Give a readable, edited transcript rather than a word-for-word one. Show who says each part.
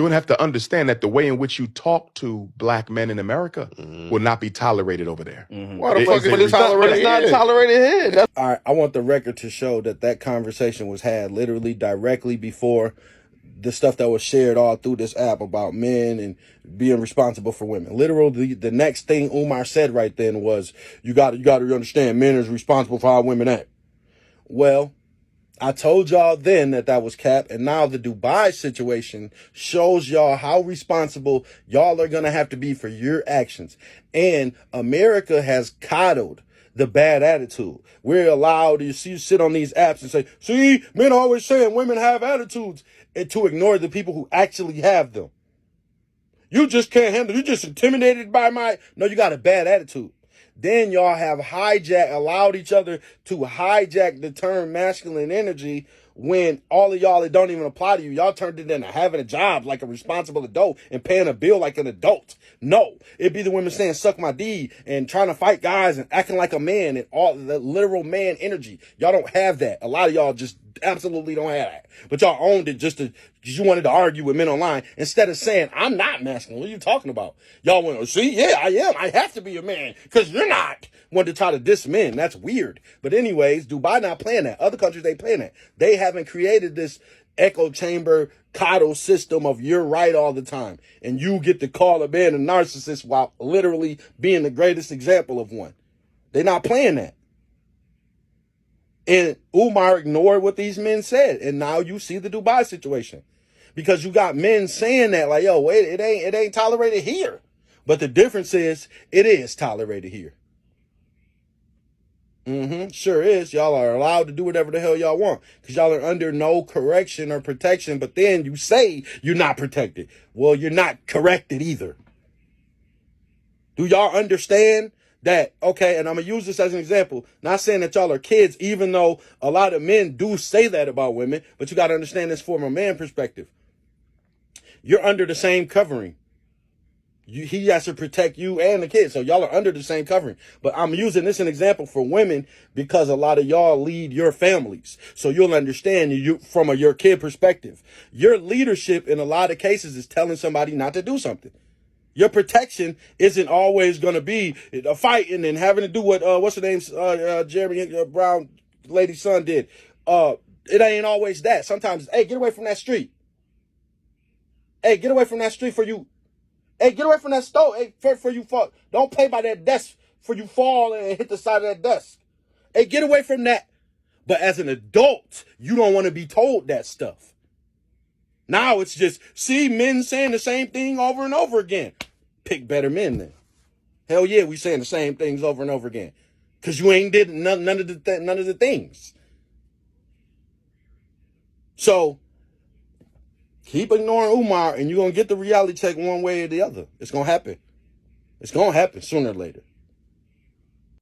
Speaker 1: you're going to have to understand that the way in which you talk to black men in America will not be tolerated over there.
Speaker 2: Why the fuck is it tolerated?
Speaker 3: It's not tolerated here.
Speaker 2: All right, I want the record to show that conversation was had literally directly before the stuff that was shared all through this app about men and being responsible for women. Literally, the next thing Umar said right then was, you got to understand, men is responsible for how women act. Well, I told y'all then that was cap, and now the Dubai situation shows y'all how responsible y'all are going to have to be for your actions. And America has coddled the bad attitude. We're allowed to sit on these apps and say, see, men always saying women have attitudes, and to ignore the people who actually have them. You just can't handle, you just intimidated by no, you got a bad attitude. Then y'all have allowed each other to hijack the term masculine energy when all of y'all, it don't even apply to you. Y'all turned it into having a job like a responsible adult and paying a bill like an adult. No, it'd be the women saying, suck my D, and trying to fight guys and acting like a man and all the literal man energy. Y'all don't have that. A lot of y'all just absolutely don't have that. But y'all owned it just because you wanted to argue with men online instead of saying, I'm not masculine. What are you talking about? Y'all went, see, yeah, I am. I have to be a man because you're not. Wanted to try to diss men. That's weird. But anyways, Dubai not playing that. Other countries, they playing that. They haven't created this echo chamber coddle system of you're right all the time. And you get to call a man a narcissist while literally being the greatest example of one. They're not playing that. And Umar ignored what these men said. And now you see the Dubai situation. Because you got men saying that like, yo, wait, it ain't tolerated here. But the difference is it is tolerated here. Sure is. Y'all are allowed to do whatever the hell y'all want because y'all are under no correction or protection. But then you say you're not protected. Well, you're not corrected either. Do y'all understand that? Okay, and I'm going to use this as an example. Not saying that y'all are kids, even though a lot of men do say that about women. But you got to understand this from a man perspective. You're under the same covering. He has to protect you and the kids. So y'all are under the same covering. But I'm using this as an example for women because a lot of y'all lead your families. So you'll understand from your kid perspective. Your leadership in a lot of cases is telling somebody not to do something. Your protection isn't always going to be fighting and having to do what, what's her name, Jeremy Brown lady's son did. It ain't always that. Sometimes, hey, get away from that street. Hey, get away from that street for you. Hey, get away from that stove. Hey, for you fall. Don't play by that desk for you fall and hit the side of that desk. Hey, get away from that. But as an adult, you don't want to be told that stuff. Now it's just, see men saying the same thing over and over again. Pick better men then. Hell yeah, we saying the same things over and over again. Because you ain't did none of the things. So, keep ignoring Umar and you're going to get the reality check one way or the other. It's going to happen. It's going to happen sooner or later.